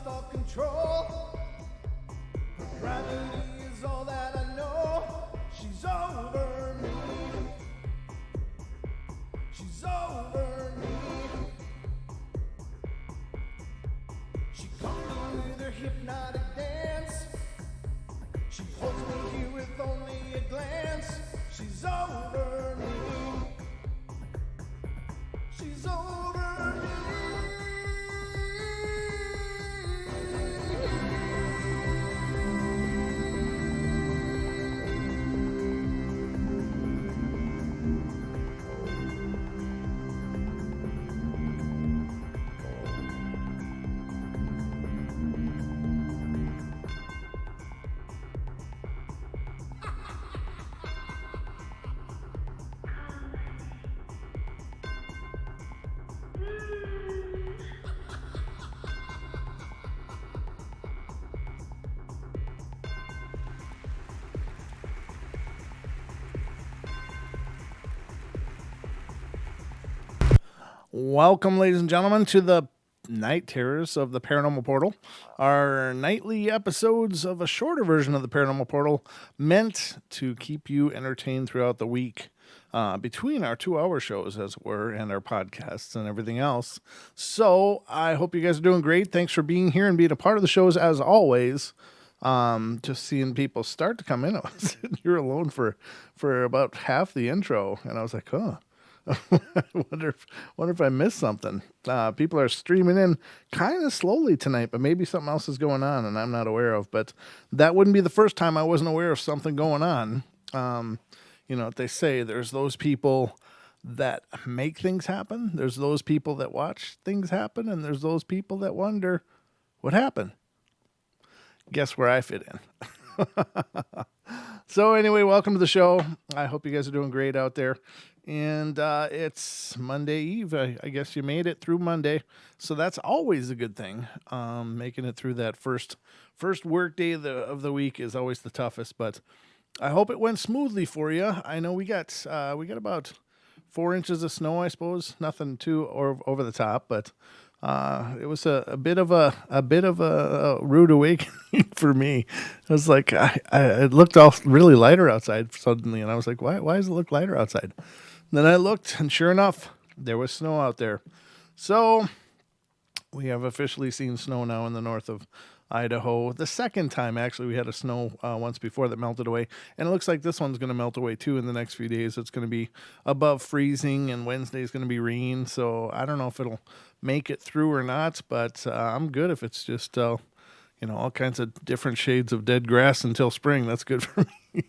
lost all control. Her gravity is all that I know. She's over me. She's over me. She comes with her hypnotic dance. She holds me here with only a glance. She's over me. She's over me. Welcome, ladies and gentlemen, to the Night Terrors of the Paranormal Portal, our nightly episodes of a shorter version of the Paranormal Portal meant to keep you entertained throughout the week between our 2-hour shows, as it were, and our podcasts and everything else. So I hope you guys are doing great. Thanks for being here and being a part of the shows, as always. Just seeing people start to come in. I was sitting here alone for about half the intro, and I was like, huh. I wonder if I missed something. People are streaming in kind of slowly tonight, but maybe something else is going on and I'm not aware of. But that wouldn't be the first time I wasn't aware of something going on. They say there's those people that make things happen. There's those people that watch things happen, and there's those people that wonder what happened. Guess where I fit in. So anyway, welcome to the show. I hope you guys are doing great out there. And it's Monday Eve. I guess you made it through Monday, so that's always a good thing. Making it through that first work day of the week is always the toughest, but I hope it went smoothly for you. I know we got about 4 inches of snow, I suppose. Nothing too or over the top, but it was a bit of a rude awakening for me. I was like, it looked all really lighter outside suddenly, and I was like, why does it look lighter outside? Then I looked, and sure enough, there was snow out there. So we have officially seen snow now in the north of Idaho. The second time, actually, we had a snow once before that melted away. And it looks like this one's going to melt away, too, in the next few days. It's going to be above freezing, and Wednesday's going to be rain. So I don't know if it'll make it through or not, but I'm good if it's just, all kinds of different shades of dead grass until spring. That's good for me.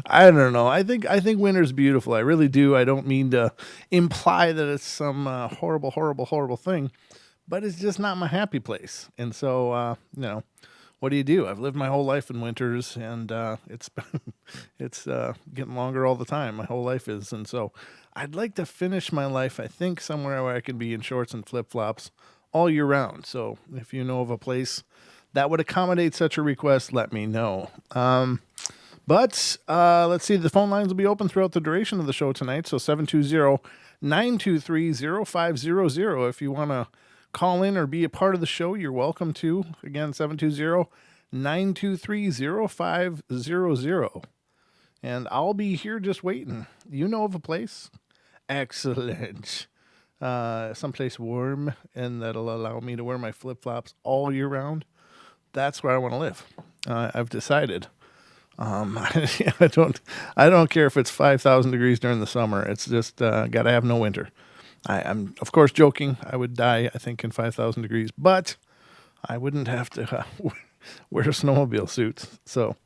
I don't know. I think winter's beautiful. I really do. I don't mean to imply that it's some horrible, horrible, horrible thing, but it's just not my happy place. And so, what do? I've lived my whole life in winters, and it's getting longer all the time. My whole life is, and so I'd like to finish my life, I think, somewhere where I can be in shorts and flip-flops all year round. So if you know of a place that would accommodate such a request, let me know. But let's see, the phone lines will be open throughout the duration of the show tonight. So 720-923-0500. If you want to call in or be a part of the show, you're welcome to. Again, 720-923-0500. And I'll be here just waiting. You know of a place? Excellent. Someplace warm and that'll allow me to wear my flip-flops all year round. That's where I want to live. I've decided. I don't care if it's 5,000 degrees during the summer. It's just got to have no winter. I'm of course joking. I would die, I think, in 5,000 degrees, but I wouldn't have to wear snowmobile suits. So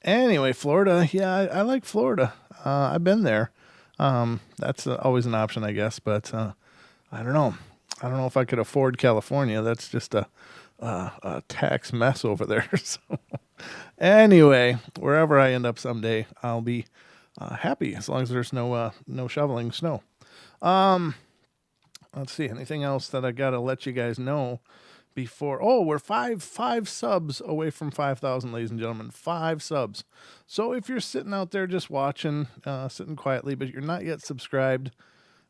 anyway, Florida. Yeah, I like Florida. I've been there. That's always an option, I guess. But I don't know. I don't know if I could afford California. That's just a tax mess over there. So anyway, wherever I end up someday, I'll be happy as long as there's no shoveling snow. Let's see. Anything else that I gotta let you guys know before? Oh, we're five subs away from 5,000, ladies and gentlemen. 5 subs. So if you're sitting out there just watching, sitting quietly, but you're not yet subscribed,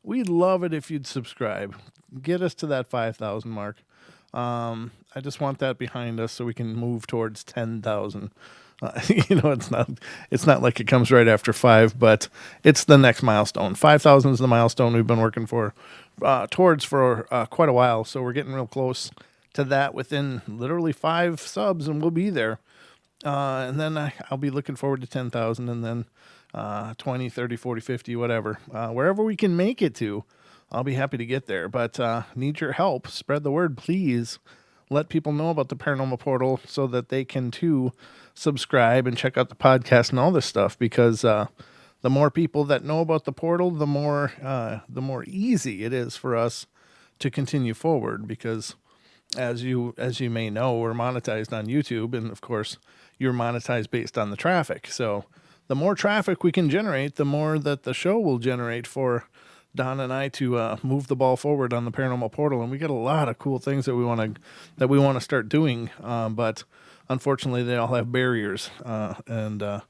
we'd love it if you'd subscribe. Get us to that 5,000 mark. I just want that behind us so we can move towards 10,000. It's not like it comes right after 5, but it's the next milestone. 5,000 is the milestone we've been working towards for quite a while. So we're getting real close to that within literally 5 subs, and we'll be there. And then I'll be looking forward to 10,000, and then 20, 30, 40, 50, whatever. Wherever we can make it to, I'll be happy to get there. But need your help. Spread the word, please. Let people know about the Paranormal Portal so that they can, too, subscribe and check out the podcast and all this stuff. Because the more people that know about the portal, the more easy it is for us to continue forward. Because as you may know, we're monetized on YouTube, and of course, you're monetized based on the traffic. So the more traffic we can generate, the more that the show will generate for Don and I to move the ball forward on the Paranormal Portal. And we got a lot of cool things that we want to start doing, but unfortunately, they all have barriers, and the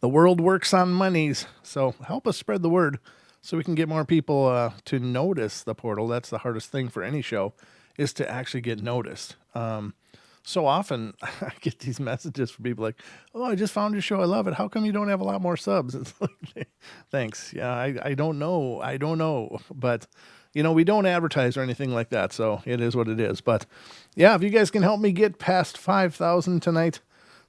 world works on monies. So help us spread the word so we can get more people to notice the portal. That's the hardest thing for any show, is to actually get noticed. So often I get these messages from people like, "Oh, I just found your show. I love it. How come you don't have a lot more subs?" It's like, thanks. Yeah, I don't know. I don't know. But, we don't advertise or anything like that. So it is what it is. But yeah, if you guys can help me get past 5,000 tonight,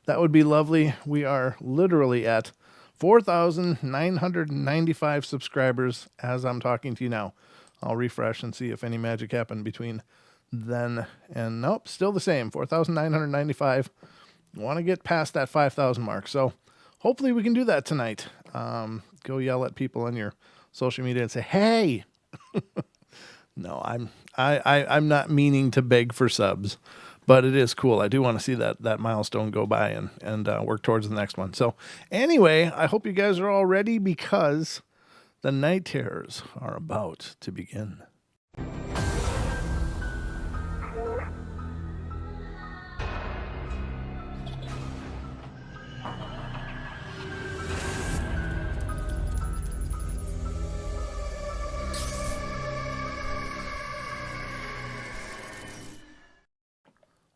that would be lovely. We are literally at 4,995 subscribers as I'm talking to you now. I'll refresh and see if any magic happened between then and nope, still the same, 4,995. Want to get past that 5,000 mark. So hopefully we can do that tonight. Go yell at people on your social media and say, "Hey." No, I'm not meaning to beg for subs, but it is cool. I do want to see that milestone go by and work towards the next one. So anyway, I hope you guys are all ready, because the night terrors are about to begin.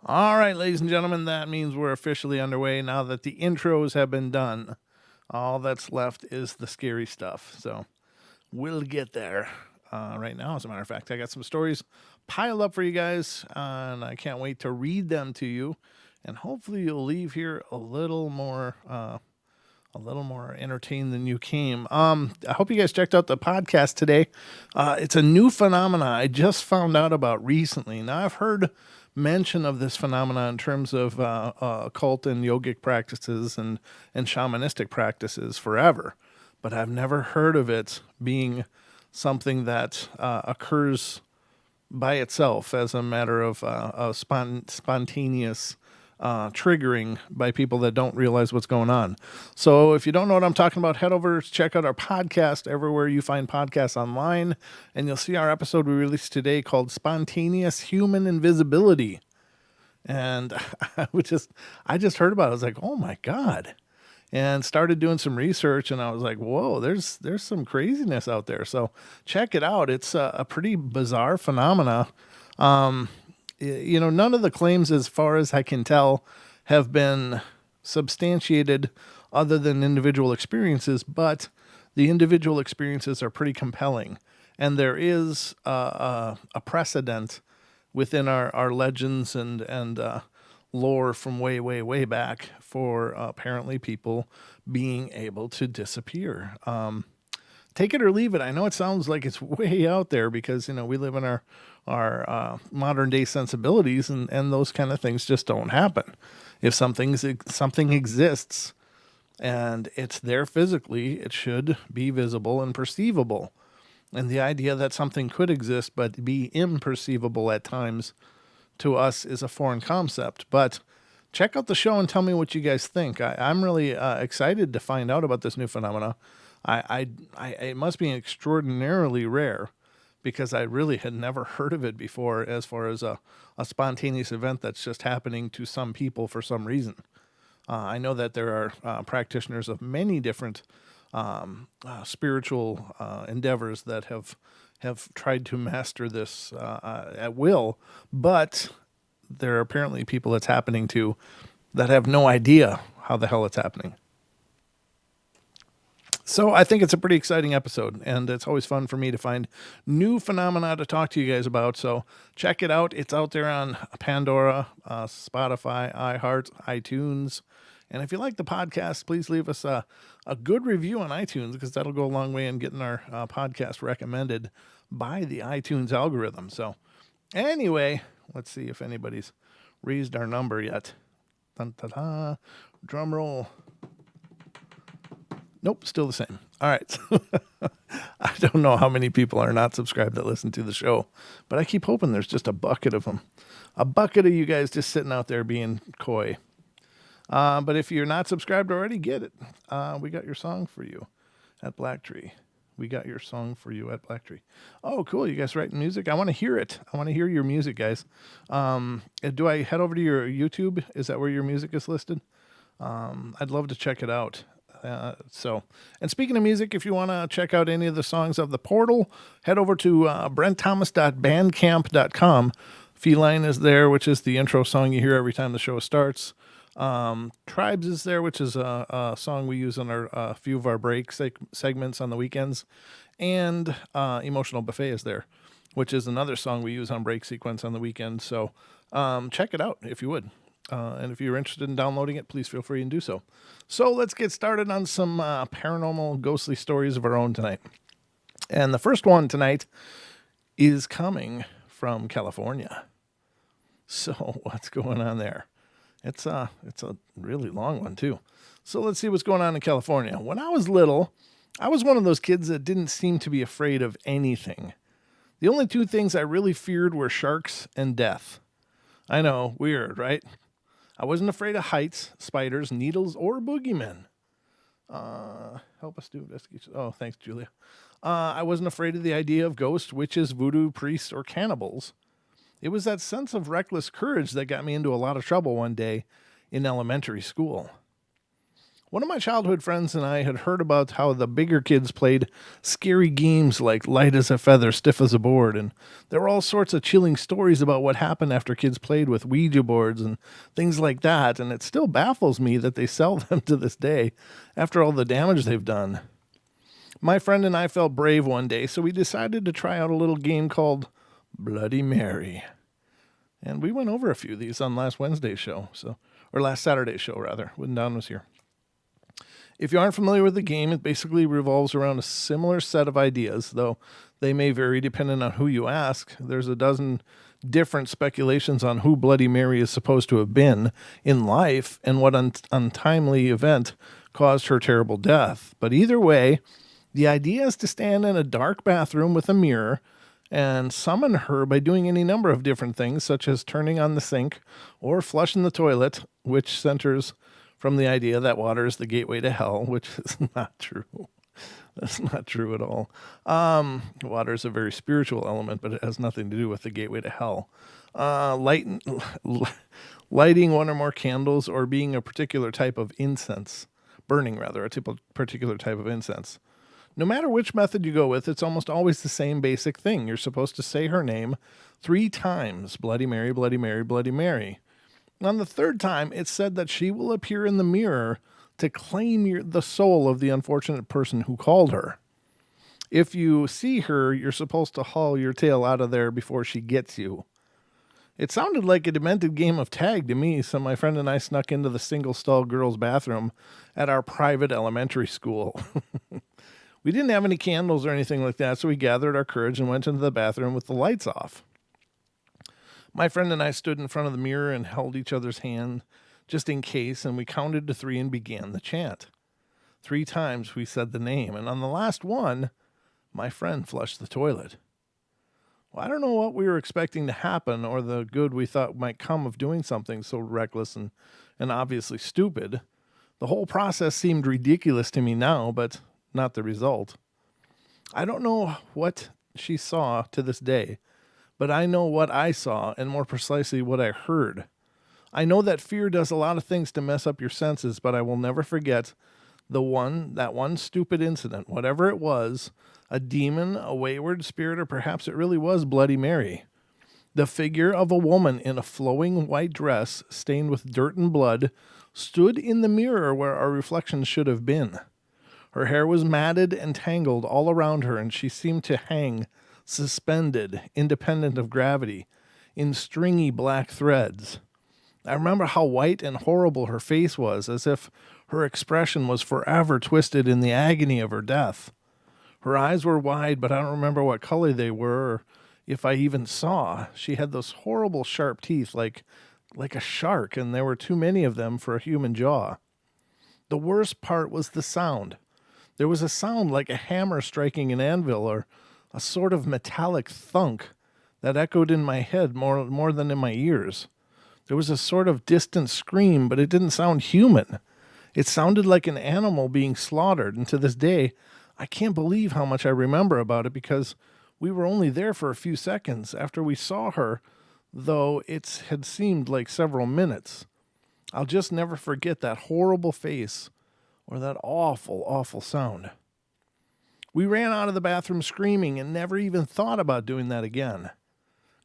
All right, ladies and gentlemen, that means we're officially underway now that the intros have been done. All that's left is the scary stuff. So we'll get there right now. As a matter of fact, I got some stories piled up for you guys, and I can't wait to read them to you. And hopefully you'll leave here a little more entertained than you came. I hope you guys checked out the podcast today. It's a new phenomena I just found out about recently. Now, I've heard mention of this phenomena in terms of occult and yogic practices and shamanistic practices forever, but I've never heard of it being something that occurs by itself as a matter of spontaneous triggering by people that don't realize what's going on. So if you don't know what I'm talking about, head over to check out our podcast everywhere you find podcasts online, and you'll see our episode we released today called Spontaneous Human Invisibility. And I just heard about it. I was like, oh my God. And started doing some research, and I was like, whoa, there's some craziness out there. So check it out. It's a pretty bizarre phenomena. None of the claims, as far as I can tell, have been substantiated other than individual experiences, but the individual experiences are pretty compelling. And there is a precedent within our legends and lore from way, way, way back for apparently people being able to disappear. Take it or leave it. I know it sounds like it's way out there because, we live in our modern day sensibilities, and those kind of things just don't happen. If something exists and it's there physically, it should be visible and perceivable. And the idea that something could exist but be imperceivable at times to us is a foreign concept. But check out the show and tell me what you guys think. I'm really excited to find out about this new phenomena. It must be extraordinarily rare, because I really had never heard of it before, as far as a spontaneous event that's just happening to some people for some reason. I know that there are practitioners of many different spiritual endeavors that have tried to master this at will, but there are apparently people it's happening to that have no idea how the hell it's happening. So I think it's a pretty exciting episode, and it's always fun for me to find new phenomena to talk to you guys about. So check it out. It's out there on Pandora, Spotify, iHeart, iTunes. And if you like the podcast, please leave us a good review on iTunes, because that'll go a long way in getting our podcast recommended by the iTunes algorithm. So anyway, let's see if anybody's raised our number yet. Dun, dun, dun. Drum roll. Nope, still the same. All right. I don't know how many people are not subscribed that listen to the show, but I keep hoping there's just a bucket of them. A bucket of you guys just sitting out there being coy. But if you're not subscribed already, get it. We got your song for you at Black Tree. We got your song for you at Black Tree. Oh, cool. You guys writing music? I want to hear it. I want to hear your music, guys. Do I head over to your YouTube? Is that where your music is listed? I'd love to check it out. And speaking of music, if you want to check out any of the songs of the Portal, head over to brentthomas.bandcamp.com. Feline is there, which is the intro song you hear every time the show starts. Tribes is there, which is a song we use on a few of our break segments on the weekends. And Emotional Buffet is there, which is another song we use on break sequence on the weekend. So check it out if you would. And if you're interested in downloading it, please feel free and do so. So let's get started on some paranormal, ghostly stories of our own tonight. And the first one tonight is coming from California. So what's going on there? It's a really long one too. So let's see what's going on in California. When I was little, I was one of those kids that didn't seem to be afraid of anything. The only two things I really feared were sharks and death. I know, weird, right? I wasn't afraid of heights, spiders, needles, or boogeymen. Help us do investigation. Oh, thanks, Julia. I wasn't afraid of the idea of ghosts, witches, voodoo, priests, or cannibals. It was that sense of reckless courage that got me into a lot of trouble one day in elementary school. One of my childhood friends and I had heard about how the bigger kids played scary games like light as a feather, stiff as a board, and there were all sorts of chilling stories about what happened after kids played with Ouija boards and things like that, and it still baffles me that they sell them to this day after all the damage they've done. My friend and I felt brave one day, so we decided to try out a little game called Bloody Mary. And we went over a few of these on last Wednesday's show, or last Saturday's show, rather, when Don was here. If you aren't familiar with the game, it basically revolves around a similar set of ideas, though they may vary depending on who you ask. There's a dozen different speculations on who Bloody Mary is supposed to have been in life and what untimely event caused her terrible death. But either way, the idea is to stand in a dark bathroom with a mirror and summon her by doing any number of different things, such as turning on the sink or flushing the toilet, which centers from the idea that water is the gateway to hell, which is not true. That's not true at all. Water is a very spiritual element, but it has nothing to do with the gateway to hell. Lighting one or more candles, or being a particular type of incense, burning rather, particular type of incense. No matter which method you go with, it's almost always the same basic thing. You're supposed to say her name 3 times, Bloody Mary, Bloody Mary, Bloody Mary. On the 3rd time, it's said that she will appear in the mirror to claim the soul of the unfortunate person who called her. If you see her, you're supposed to haul your tail out of there before she gets you. It sounded like a demented game of tag to me, so my friend and I snuck into the single-stall girls' bathroom at our private elementary school. We didn't have any candles or anything like that, so we gathered our courage and went into the bathroom with the lights off. My friend and I stood in front of the mirror and held each other's hand just in case, and we counted to 3 and began the chant. 3 times we said the name, and on the last one, my friend flushed the toilet. Well, I don't know what we were expecting to happen or the good we thought might come of doing something so reckless and obviously stupid. The whole process seemed ridiculous to me now, but not the result. I don't know what she saw to this day, but I know what I saw, and more precisely what I heard. I know that fear does a lot of things to mess up your senses, but I will never forget that one stupid incident, whatever it was, a demon, a wayward spirit, or perhaps it really was Bloody Mary. The figure of a woman in a flowing white dress stained with dirt and blood stood in the mirror where our reflection should have been. Her hair was matted and tangled all around her, and she seemed to hang, suspended, independent of gravity, in stringy black threads. I remember how white and horrible her face was, as if her expression was forever twisted in the agony of her death. Her eyes were wide, but I don't remember what color they were, or if I even saw. She had those horrible sharp teeth like a shark, and there were too many of them for a human jaw. The worst part was the sound. There was a sound like a hammer striking an anvil, or a sort of metallic thunk that echoed in my head more than in my ears. There was a sort of distant scream, but it didn't sound human. It sounded like an animal being slaughtered, and to this day, I can't believe how much I remember about it, because we were only there for a few seconds after we saw her, though it had seemed like several minutes. I'll just never forget that horrible face or that awful, awful sound. We ran out of the bathroom screaming and never even thought about doing that again.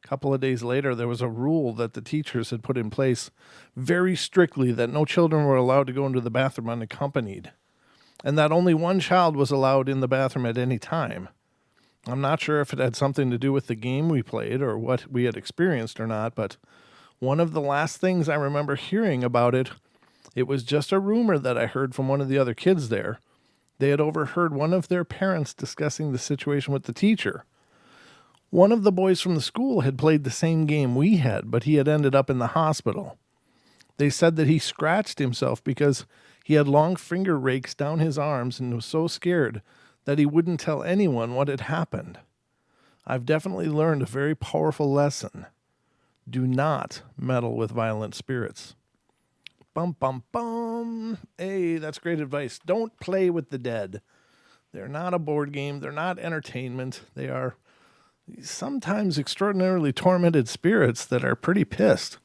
A couple of days later, there was a rule that the teachers had put in place very strictly that no children were allowed to go into the bathroom unaccompanied, and that only one child was allowed in the bathroom at any time. I'm not sure if it had something to do with the game we played or what we had experienced or not, but one of the last things I remember hearing about it, it was just a rumor that I heard from one of the other kids there. They had overheard one of their parents discussing the situation with the teacher. One of the boys from the school had played the same game we had, but he had ended up in the hospital. They said that he scratched himself because he had long finger rakes down his arms and was so scared that he wouldn't tell anyone what had happened. I've definitely learned a very powerful lesson. Do not meddle with violent spirits. Bum, bum, bum. Hey, that's great advice. Don't play with the dead. They're not a board game. They're not entertainment. They are sometimes extraordinarily tormented spirits that are pretty pissed.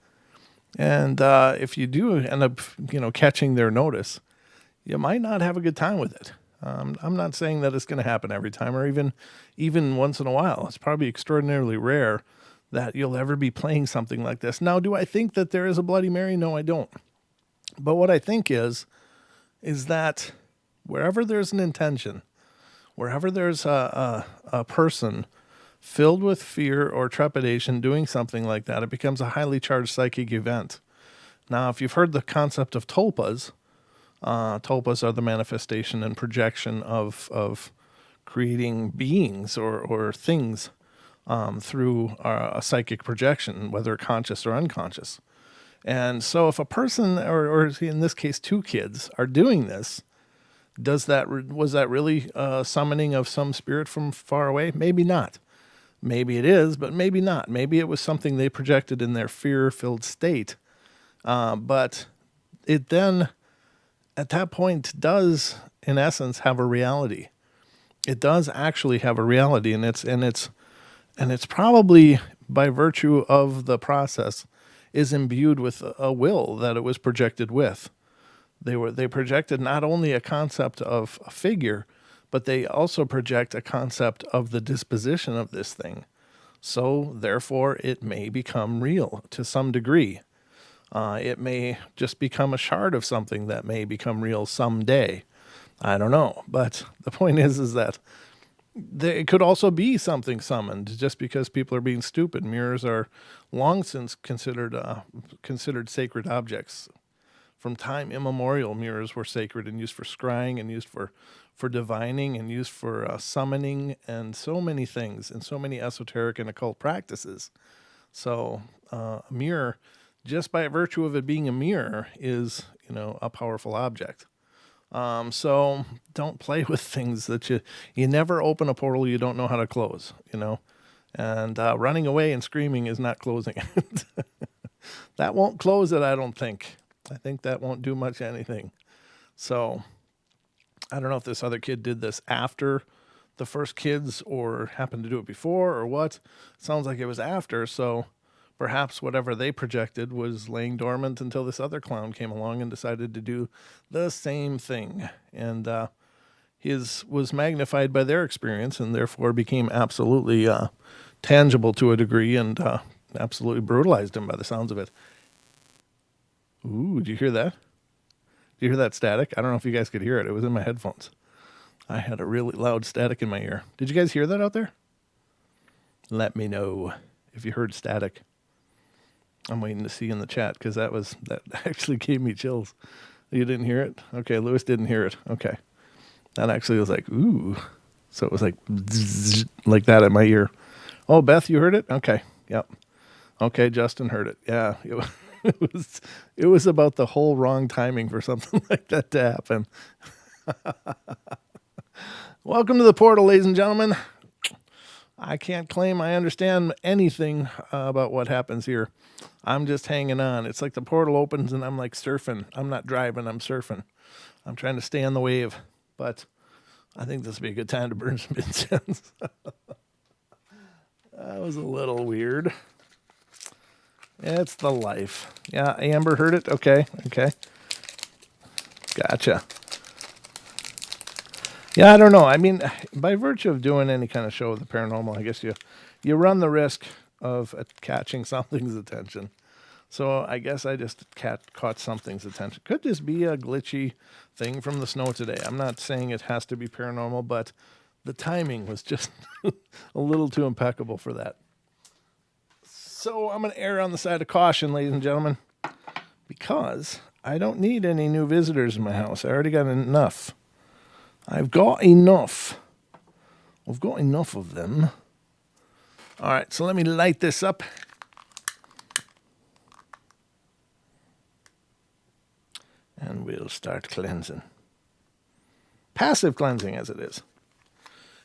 And if you do end up, catching their notice, you might not have a good time with it. I'm not saying that it's going to happen every time, or even once in a while. It's probably extraordinarily rare that you'll ever be playing something like this. Now, do I think that there is a Bloody Mary? No, I don't. But what I think is that wherever there's an intention, wherever there's a person filled with fear or trepidation doing something like that, it becomes a highly charged psychic event. Now, if you've heard the concept of tulpas, tulpas are the manifestation and projection of creating beings or things through a psychic projection, whether conscious or unconscious. And so if a person, or in this case, two kids, are doing this, was that really a summoning of some spirit from far away? Maybe not. Maybe it is, but maybe not. Maybe it was something they projected in their fear-filled state. But it then, at that point, does, in essence, have a reality. It does actually have a reality, and it's probably by virtue of the process is imbued with a will that it was projected with. They projected not only a concept of a figure, but they also project a concept of the disposition of this thing. So, therefore, it may become real to some degree. It may just become a shard of something that may become real someday. I don't know. But the point is that it could also be something summoned just because people are being stupid. Mirrors are long since considered sacred objects. From time immemorial, mirrors were sacred and used for scrying and used for divining and used for summoning and so many things and so many esoteric and occult practices. So a mirror, just by virtue of it being a mirror, is a powerful object. So don't play with things that you never open a portal you don't know how to close, and running away and screaming is not closing it. That won't close it, I don't think. I think that won't do much anything. So I don't know if this other kid did this after the first kids or happened to do it before or what. It sounds like it was after, so perhaps whatever they projected was laying dormant until this other clown came along and decided to do the same thing. And his was magnified by their experience and therefore became absolutely tangible to a degree and absolutely brutalized him by the sounds of it. Ooh, did you hear that? Did you hear that static? I don't know if you guys could hear it. It was in my headphones. I had a really loud static in my ear. Did you guys hear that out there? Let me know if you heard static. I'm waiting to see in the chat because that actually gave me chills. You didn't hear it? Okay, Lewis didn't hear it. Okay. That actually was like, ooh. So it was like, zzz, like that in my ear. Oh, Beth, you heard it? Okay. Yep. Okay, Justin heard it. Yeah. It was about the whole wrong timing for something like that to happen. Welcome to the portal, ladies and gentlemen. I can't claim I understand anything about what happens here. I'm just hanging on. It's like the portal opens and I'm like surfing. I'm not driving, I'm surfing. I'm trying to stay on the wave. But I think this would be a good time to burn some incense. That was a little weird. It's the life. Yeah, Amber heard it? Okay. Gotcha. Yeah, I don't know. I mean, by virtue of doing any kind of show with the paranormal, I guess you run the risk of catching something's attention. So I guess I just caught something's attention. Could this be a glitchy thing from the snow today? I'm not saying it has to be paranormal, but the timing was just a little too impeccable for that. So I'm going to err on the side of caution, ladies and gentlemen, because I don't need any new visitors in my house. I already got enough. I've got enough. We've got enough of them. All right, so let me light this up. And we'll start cleansing. Passive cleansing, as it is.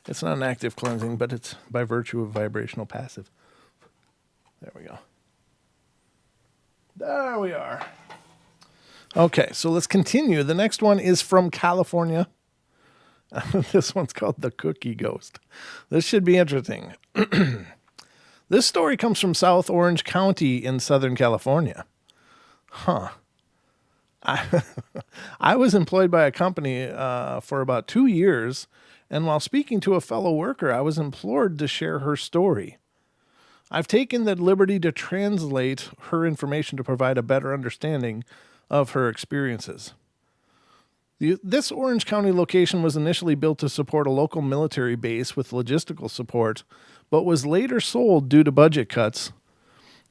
It's not an active cleansing, but it's by virtue of vibrational passive. There we go. There we are. Okay, so let's continue. The next one is from California. This one's called The Cookie Ghost. This should be interesting. This story comes from South Orange County in Southern California. Huh. I was employed by a company for about 2 years, and while speaking to a fellow worker, I was implored to share her story. I've taken the liberty to translate her information to provide a better understanding of her experiences. This Orange County location was initially built to support a local military base with logistical support, but was later sold due to budget cuts.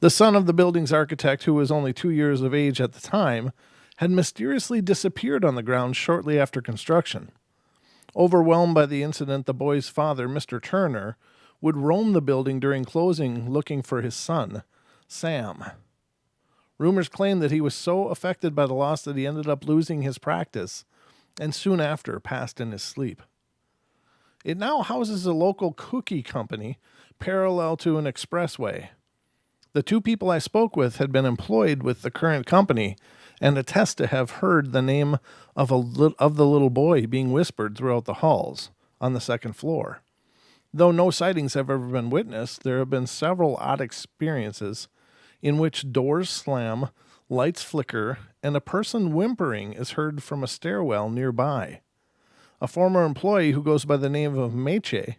The son of the building's architect, who was only 2 years of age at the time, had mysteriously disappeared on the ground shortly after construction. Overwhelmed by the incident, the boy's father, Mr. Turner, would roam the building during closing looking for his son, Sam. Rumors claim that he was so affected by the loss that he ended up losing his practice and soon after passed in his sleep. It now houses a local cookie company parallel to an expressway. The two people I spoke with had been employed with the current company and attest to have heard the name of the little boy being whispered throughout the halls on the second floor. Though no sightings have ever been witnessed, there have been several odd experiences in which doors slam, lights flicker, and a person whimpering is heard from a stairwell nearby. A former employee who goes by the name of Meche,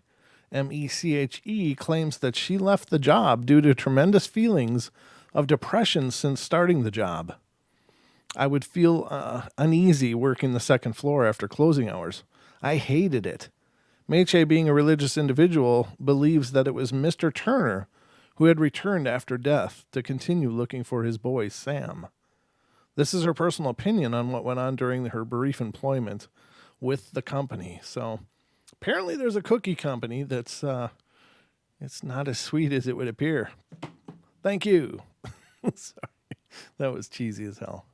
M-E-C-H-E, claims that she left the job due to tremendous feelings of depression since starting the job. I would feel uneasy working the second floor after closing hours. I hated it. Meche, being a religious individual, believes that it was Mr. Turner who had returned after death to continue looking for his boy, Sam. This is her personal opinion on what went on during her brief employment with the company. So apparently there's a cookie company that's it's not as sweet as it would appear. Thank you. Sorry. That was cheesy as hell.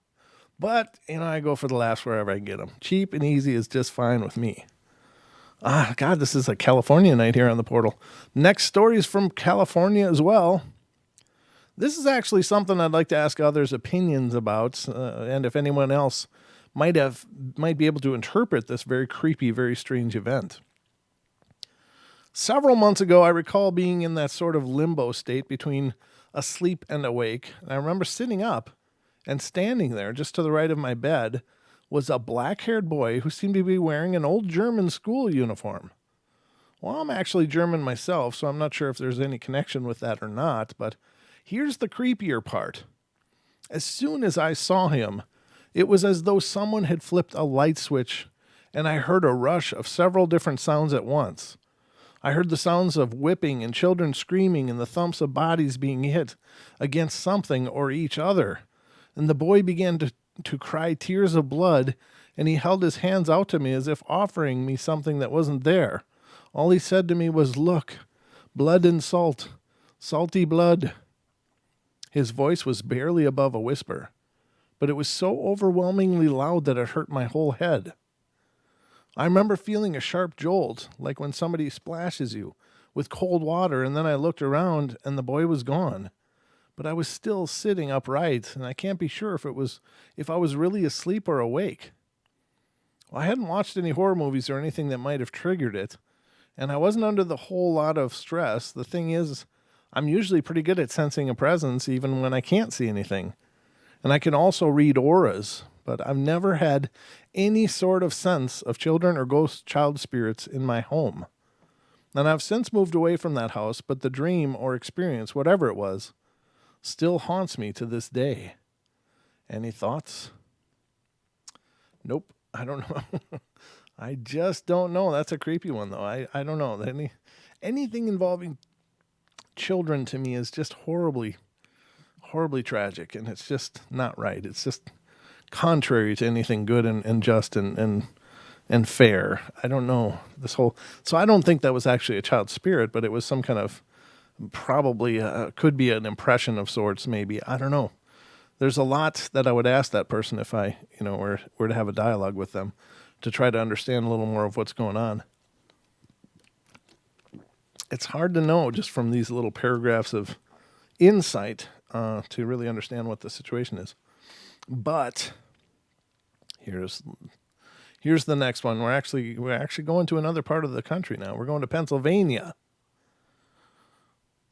But, I go for the laughs wherever I can get them. Cheap and easy is just fine with me. God, this is a California night here on the portal. Next story is from California as well. This is actually something I'd like to ask others' opinions about, and if anyone else might be able to interpret this very creepy, very strange event. Several months ago, I recall being in that sort of limbo state between asleep and awake. And I remember sitting up and standing there just to the right of my bed was a black-haired boy who seemed to be wearing an old German school uniform. Well, I'm actually German myself, so I'm not sure if there's any connection with that or not, but Here's the creepier part. As soon as I saw him, it was as though someone had flipped a light switch, and I heard a rush of several different sounds at once. I heard the sounds of whipping and children screaming and the thumps of bodies being hit against something or each other. And the boy began to cry tears of blood, and he held his hands out to me as if offering me something that wasn't there. All he said to me was, "Look, blood and salt, salty blood." His voice was barely above a whisper, but it was so overwhelmingly loud that it hurt my whole head. I remember feeling a sharp jolt, like when somebody splashes you with cold water, and then I looked around and the boy was gone. But I was still sitting upright, and I can't be sure if I was really asleep or awake. Well, I hadn't watched any horror movies or anything that might have triggered it, and I wasn't under the whole lot of stress. The thing is, I'm usually pretty good at sensing a presence even when I can't see anything. And I can also read auras, but I've never had any sort of sense of children or ghost child spirits in my home. And I've since moved away from that house, but the dream or experience, whatever it was, still haunts me to this day. Any thoughts? Nope, I don't know. I just don't know. That's a creepy one, though. I don't know. Anything involving children to me is just horribly tragic, and it's just not right. It's just contrary to anything good and just and fair. I don't know so I don't think that was actually a child spirit, but it was some kind of probably could be an impression of sorts, maybe. I don't know. There's a lot that I would ask that person if I, were to have a dialogue with them to try to understand a little more of what's going on. It's hard to know just from these little paragraphs of insight to really understand what the situation is. But here's the next one. We're actually going to another part of the country now. We're going to Pennsylvania.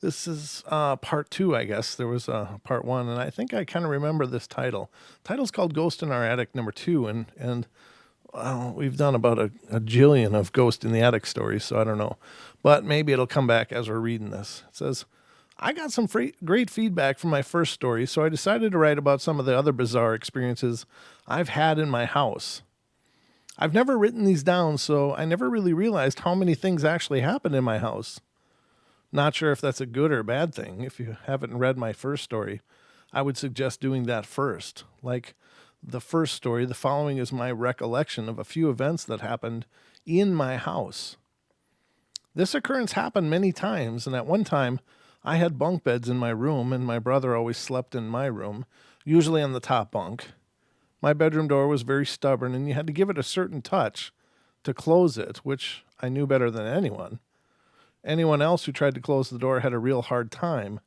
This is part 2, I guess. There was part 1, and I think I kind of remember this title. The title's called Ghost in Our Attic number 2, and we've done about a jillion of Ghost in the Attic stories, so I don't know. But maybe it'll come back as we're reading this. It says, I got some great feedback from my first story, so I decided to write about some of the other bizarre experiences I've had in my house. I've never written these down, so I never really realized how many things actually happened in my house. Not sure if that's a good or bad thing. If you haven't read my first story, I would suggest doing that first. Like the first story, the following is my recollection of a few events that happened in my house. This occurrence happened many times, and at one time, I had bunk beds in my room, and my brother always slept in my room, usually on the top bunk. My bedroom door was very stubborn, and you had to give it a certain touch to close it, which I knew better than anyone. Anyone else who tried to close the door had a real hard time.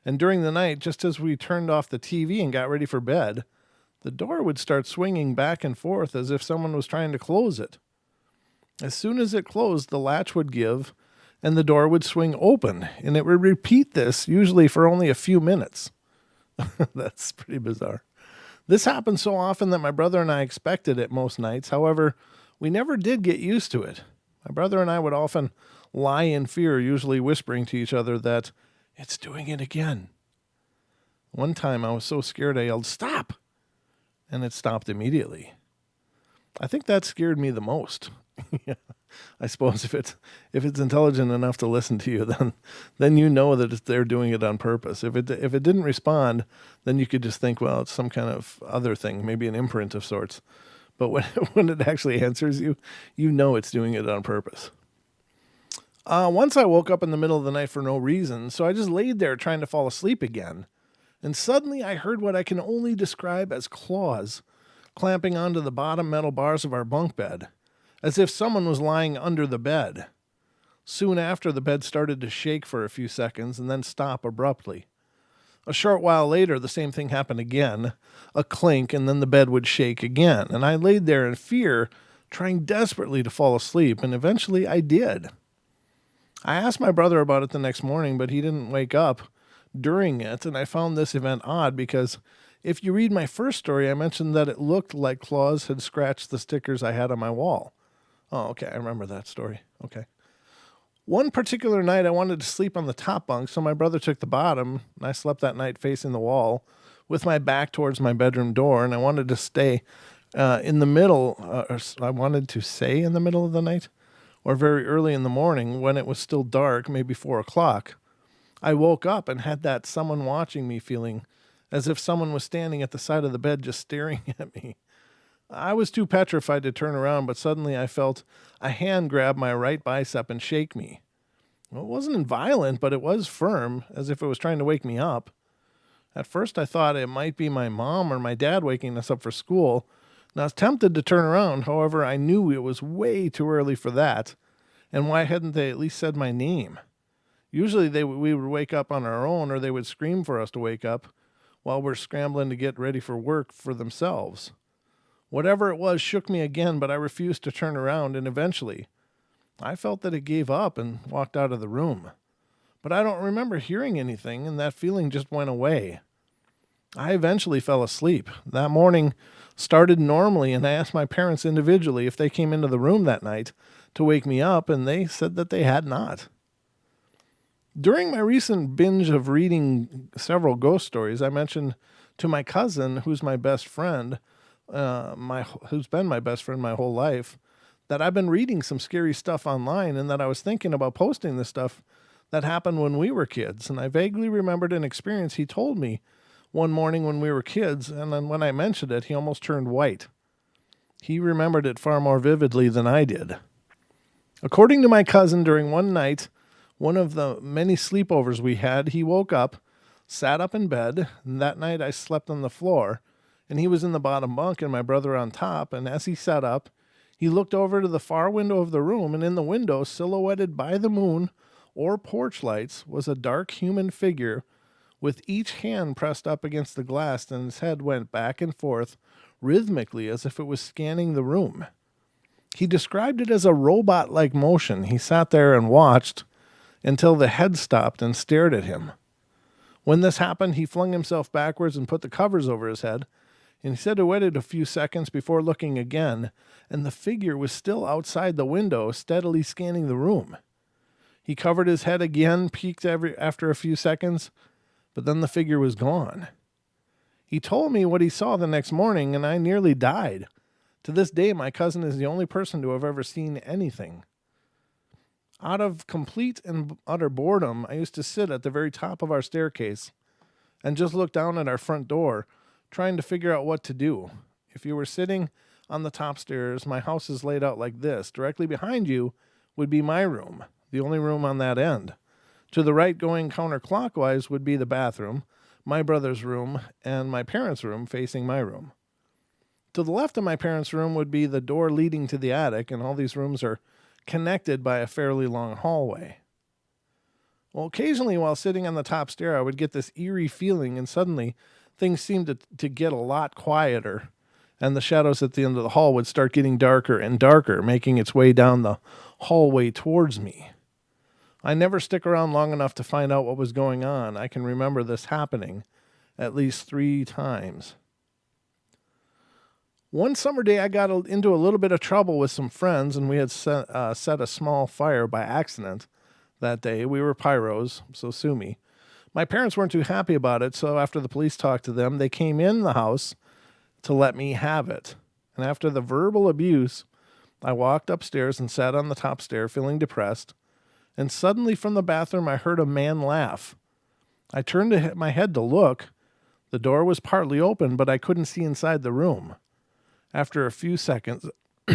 And during the night, just as we turned off the TV and got ready for bed, the door would start swinging back and forth as if someone was trying to close it. As soon as it closed, the latch would give and the door would swing open, and it would repeat this, usually for only a few minutes. That's pretty bizarre. This happened so often that my brother and I expected it most nights. However, we never did get used to it. My brother and I would often lie in fear, usually whispering to each other that it's doing it again. One time I was so scared I yelled, "Stop!" and it stopped immediately. I think that scared me the most. Yeah, I suppose if it's intelligent enough to listen to you, then you know that they're doing it on purpose. If it didn't respond, then you could just think, well, it's some kind of other thing, maybe an imprint of sorts. But when it actually answers you, you know it's doing it on purpose. Once I woke up in the middle of the night for no reason, so I just laid there trying to fall asleep again. And suddenly I heard what I can only describe as claws clamping onto the bottom metal bars of our bunk bed, as if someone was lying under the bed. Soon after, the bed started to shake for a few seconds and then stop abruptly. A short while later, the same thing happened again, a clink, and then the bed would shake again. And I laid there in fear, trying desperately to fall asleep, and eventually I did. I asked my brother about it the next morning, but he didn't wake up during it, and I found this event odd because if you read my first story, I mentioned that it looked like claws had scratched the stickers I had on my wall. Oh, okay, I remember that story. Okay. One particular night, I wanted to sleep on the top bunk, so my brother took the bottom, and I slept that night facing the wall with my back towards my bedroom door, and I wanted to stay in the middle, I wanted to stay in the middle of the night, or very early in the morning when it was still dark, maybe 4 o'clock. I woke up and had that someone watching me feeling, as if someone was standing at the side of the bed just staring at me. I was too petrified to turn around, but suddenly I felt a hand grab my right bicep and shake me. Well, it wasn't violent, but it was firm, as if it was trying to wake me up. At first I thought it might be my mom or my dad waking us up for school, and I was tempted to turn around. However, I knew it was way too early for that, and why hadn't they at least said my name? Usually we would wake up on our own, or they would scream for us to wake up while we're scrambling to get ready for work for themselves. Whatever it was shook me again, but I refused to turn around, and eventually I felt that it gave up and walked out of the room. But I don't remember hearing anything, and that feeling just went away. I eventually fell asleep. That morning started normally, and I asked my parents individually if they came into the room that night to wake me up, and they said that they had not. During my recent binge of reading several ghost stories, I mentioned to my cousin, who's my best friend, who's been my best friend my whole life, that I've been reading some scary stuff online and that I was thinking about posting this stuff that happened when we were kids. And I vaguely remembered an experience he told me one morning when we were kids, and then when I mentioned it, he almost turned white. He remembered it far more vividly than I did. According to my cousin, during one night, one of the many sleepovers we had, he woke up, sat up in bed, and that night I slept on the floor, and he was in the bottom bunk and my brother on top, and as he sat up, he looked over to the far window of the room, and in the window, silhouetted by the moon or porch lights, was a dark human figure with each hand pressed up against the glass, and his head went back and forth rhythmically as if it was scanning the room. He described it as a robot-like motion. He sat there and watched until the head stopped and stared at him. When this happened, he flung himself backwards and put the covers over his head, and he said he waited a few seconds before looking again, and the figure was still outside the window, steadily scanning the room. He covered his head again, peeked after a few seconds, but then the figure was gone. He told me what he saw the next morning, and I nearly died. To this day, my cousin is the only person to have ever seen anything. Out of complete and utter boredom, I used to sit at the very top of our staircase and just look down at our front door, trying to figure out what to do. If you were sitting on the top stairs, my house is laid out like this. Directly behind you would be my room, the only room on that end. To the right, going counterclockwise, would be the bathroom, my brother's room, and my parents' room facing my room. To the left of my parents' room would be the door leading to the attic, and all these rooms are connected by a fairly long hallway. Well, occasionally while sitting on the top stair, I would get this eerie feeling, and suddenly things seemed to get a lot quieter, and the shadows at the end of the hall would start getting darker and darker, making its way down the hallway towards me. I never stick around long enough to find out what was going on. I can remember this happening at least 3 times. One summer day, I got into a little bit of trouble with some friends, and we had set a small fire by accident that day. We were pyros, so sue me. My parents weren't too happy about it, so after the police talked to them, they came in the house to let me have it. And after the verbal abuse, I walked upstairs and sat on the top stair feeling depressed, and suddenly from the bathroom I heard a man laugh. I turned my head to look. The door was partly open, but I couldn't see inside the room. After a few seconds, I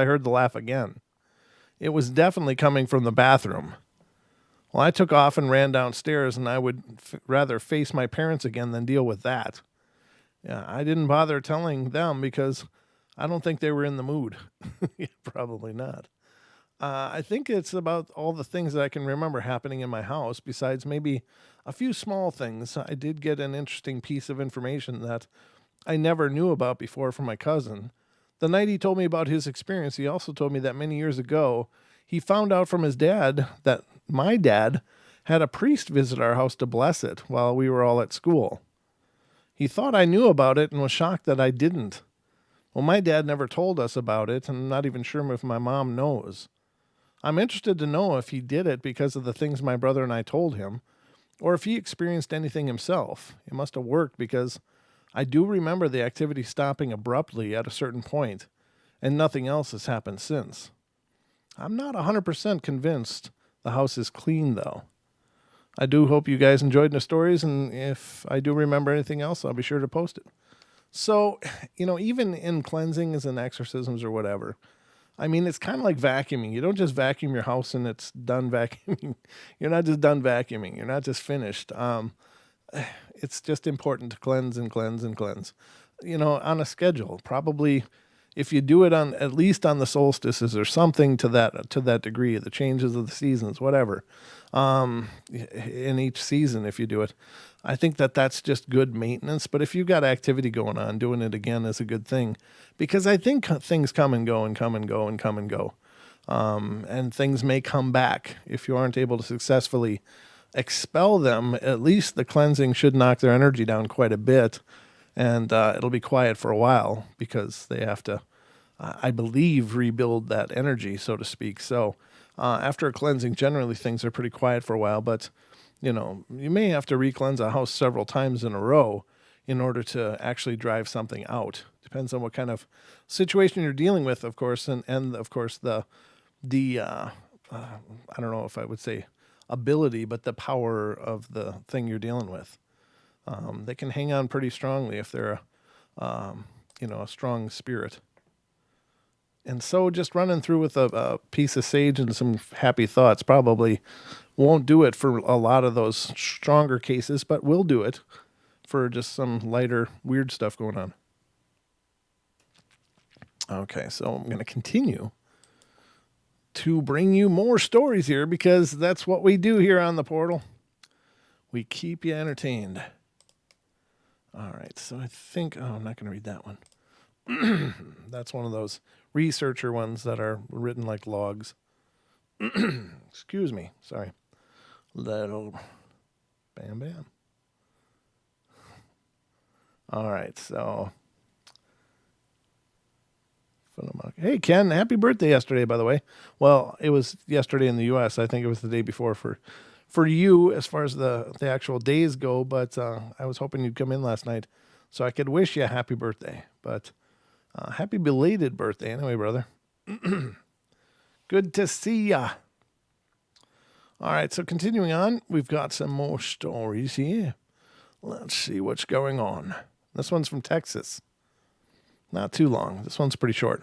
heard the laugh again. It was definitely coming from the bathroom. Well, I took off and ran downstairs, and I would rather face my parents again than deal with that. Yeah, I didn't bother telling them because I don't think they were in the mood. Probably not. I think it's about all the things that I can remember happening in my house, besides maybe a few small things. I did get an interesting piece of information that I never knew about before from my cousin. The night he told me about his experience, he also told me that many years ago, he found out from his dad that my dad had a priest visit our house to bless it while we were all at school. He thought I knew about it and was shocked that I didn't. Well, my dad never told us about it, and I'm not even sure if my mom knows. I'm interested to know if he did it because of the things my brother and I told him, or if he experienced anything himself. It must have worked because I do remember the activity stopping abruptly at a certain point, and nothing else has happened since. I'm not 100% convinced the house is clean, though. I do hope you guys enjoyed the stories, and if I do remember anything else, I'll be sure to post it. So, even in cleansings and exorcisms or whatever, I mean, it's kind of like vacuuming. You don't just vacuum your house and it's done vacuuming. You're not just done vacuuming. You're not just finished. It's just important to cleanse and cleanse and cleanse, on a schedule. Probably if you do it on at least on the solstices or something to that degree, the changes of the seasons, whatever, in each season, if you do it, I think that's just good maintenance. But if you've got activity going on, doing it again is a good thing, because I think things come and go and come and go and come and go. And things may come back if you aren't able to successfully expel them. At least the cleansing should knock their energy down quite a bit, and it'll be quiet for a while because they have to, I believe, rebuild that energy, so to speak. So after a cleansing, generally things are pretty quiet for a while, but you may have to re-cleanse a house several times in a row in order to actually drive something out. Depends on what kind of situation you're dealing with, of course, and of course the I don't know if I would say ability, but the power of the thing you're dealing with. They can hang on pretty strongly if they're a strong spirit. And so just running through with a piece of sage and some happy thoughts probably won't do it for a lot of those stronger cases, but will do it for just some lighter, weird stuff going on. Okay, so I'm going to continue to bring you more stories here, because that's what we do here on the portal. We keep you entertained. All right, so I think, I'm not going to read that one. That's one of those researcher ones that are written like logs. Excuse me, sorry. Little bam bam. All right, so hey Ken, happy birthday yesterday, by the way. Well, it was yesterday in the US. I think it was the day before for you as far as the actual days go, but I was hoping you'd come in last night so I could wish you a happy birthday. But happy belated birthday anyway, brother. Good to see ya. All right, so continuing on, we've got some more stories here. Let's see what's going on. This one's from Texas. Not too long. This one's pretty short.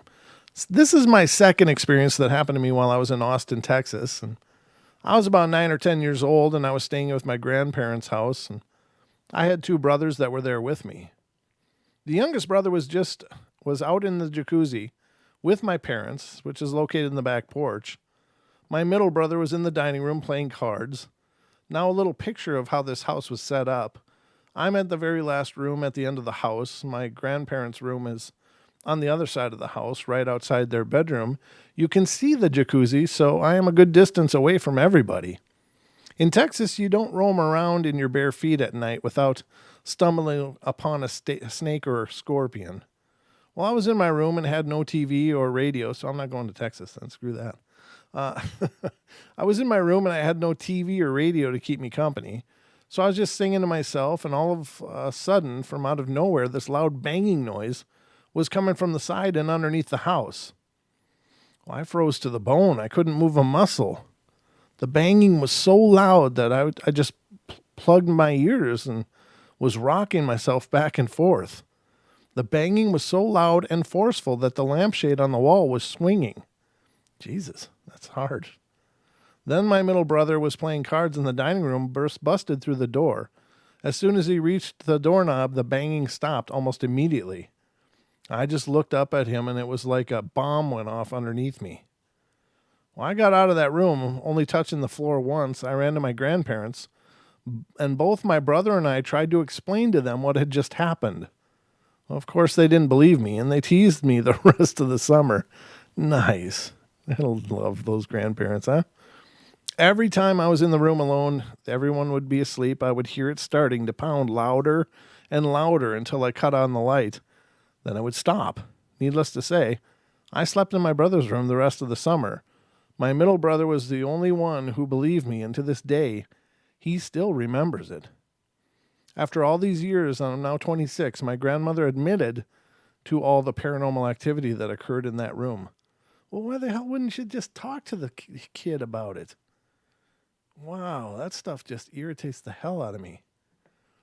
This is my second experience that happened to me while I was in Austin, Texas. And I was about 9 or 10 years old, and I was staying with my grandparents' house, and I had two brothers that were there with me. The youngest brother was out in the jacuzzi with my parents, which is located in the back porch. My middle brother was in the dining room playing cards. Now a little picture of how this house was set up. I'm at the very last room at the end of the house. My grandparents' room is on the other side of the house, right outside their bedroom. You can see the jacuzzi, so I am a good distance away from everybody. In Texas, you don't roam around in your bare feet at night without stumbling upon a snake or a scorpion. Well, I was in my room and had no TV or radio, so I'm not going to Texas then. Screw that. I was in my room and I had no TV or radio to keep me company. So I was just singing to myself, and all of a sudden, from out of nowhere, this loud banging noise was coming from the side and underneath the house. Well, I froze to the bone. I couldn't move a muscle. The banging was so loud that I just plugged my ears and was rocking myself back and forth. The banging was so loud and forceful that the lampshade on the wall was swinging. Jesus, that's hard. Then my middle brother was playing cards in the dining room, busted through the door. As soon as he reached the doorknob, the banging stopped almost immediately. I just looked up at him, and it was like a bomb went off underneath me. Well, I got out of that room, only touching the floor once. I ran to my grandparents, and both my brother and I tried to explain to them what had just happened. Well, of course, they didn't believe me, and they teased me the rest of the summer. Nice. I love those grandparents, huh? Every time I was in the room alone, everyone would be asleep. I would hear it starting to pound louder and louder until I cut on the light. Then it would stop. Needless to say, I slept in my brother's room the rest of the summer. My middle brother was the only one who believed me, and to this day, he still remembers it. After all these years, I'm now 26, my grandmother admitted to all the paranormal activity that occurred in that room. Well, why the hell wouldn't you just talk to the kid about it? Wow, that stuff just irritates the hell out of me.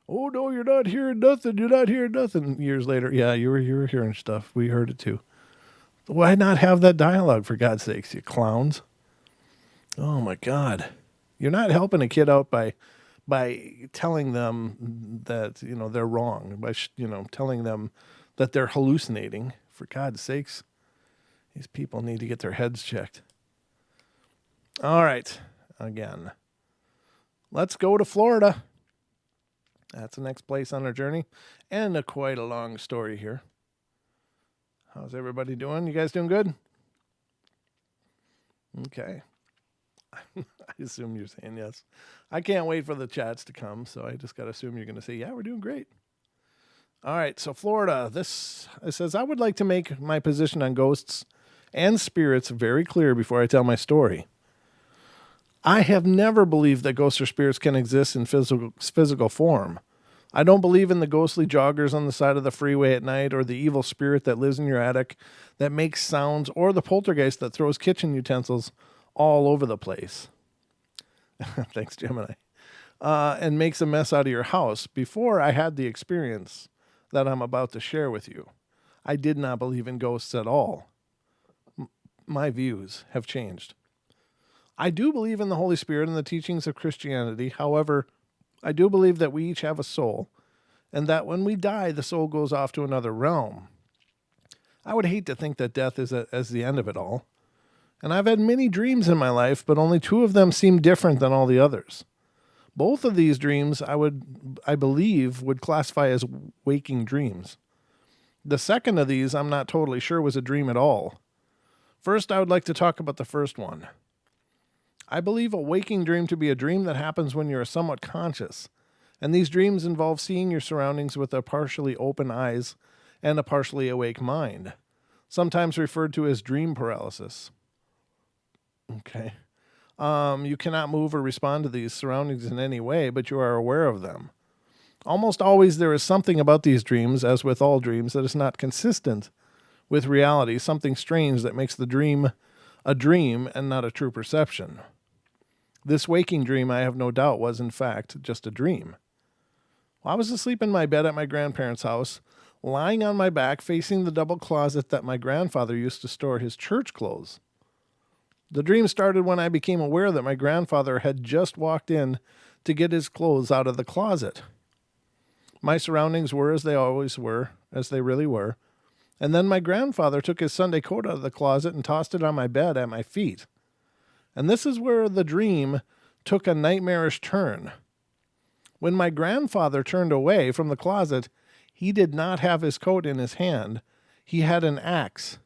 Oh, no, you're not hearing nothing. You're not hearing nothing. Years later, yeah, you were hearing stuff. We heard it too. Why not have that dialogue, for God's sakes, you clowns? Oh, my God. You're not helping a kid out by telling them that, they're wrong, by, telling them that they're hallucinating. For God's sakes, these people need to get their heads checked. All right, again, let's go to Florida. That's the next place on our journey, and quite a long story here. How's everybody doing? You guys doing good? Okay. I assume you're saying yes. I can't wait for the chats to come, so I just got to assume you're going to say, yeah, we're doing great. All right, so Florida. It says, I would like to make my position on ghosts and spirits very clear before I tell my story. I have never believed that ghosts or spirits can exist in physical form. I don't believe in the ghostly joggers on the side of the freeway at night, or the evil spirit that lives in your attic that makes sounds, or the poltergeist that throws kitchen utensils all over the place. Thanks, Gemini. And makes a mess out of your house. Before I had the experience that I'm about to share with you, I did not believe in ghosts at all. My views have changed. I do believe in the Holy Spirit and the teachings of Christianity. However, I do believe that we each have a soul, and that when we die, the soul goes off to another realm. I would hate to think that death is as the end of it all. And I've had many dreams in my life, but only 2 of them seem different than all the others. Both of these dreams I believe would classify as waking dreams. The second of these I'm not totally sure was a dream at all. First, I would like to talk about the first one. I believe a waking dream to be a dream that happens when you're somewhat conscious, and these dreams involve seeing your surroundings with a partially open eyes and a partially awake mind, sometimes referred to as dream paralysis. Okay. You cannot move or respond to these surroundings in any way, but you are aware of them. Almost always there is something about these dreams, as with all dreams, that is not consistent with reality, something strange that makes the dream a dream and not a true perception. This waking dream, I have no doubt, was in fact just a dream. I was asleep in my bed at my grandparents' house, lying on my back facing the double closet that my grandfather used to store his church clothes. The dream started when I became aware that my grandfather had just walked in to get his clothes out of the closet. My surroundings were as they always were, as they really were, and then my grandfather took his Sunday coat out of the closet and tossed it on my bed at my feet. And this is where the dream took a nightmarish turn. When my grandfather turned away from the closet, he did not have his coat in his hand. He had an axe.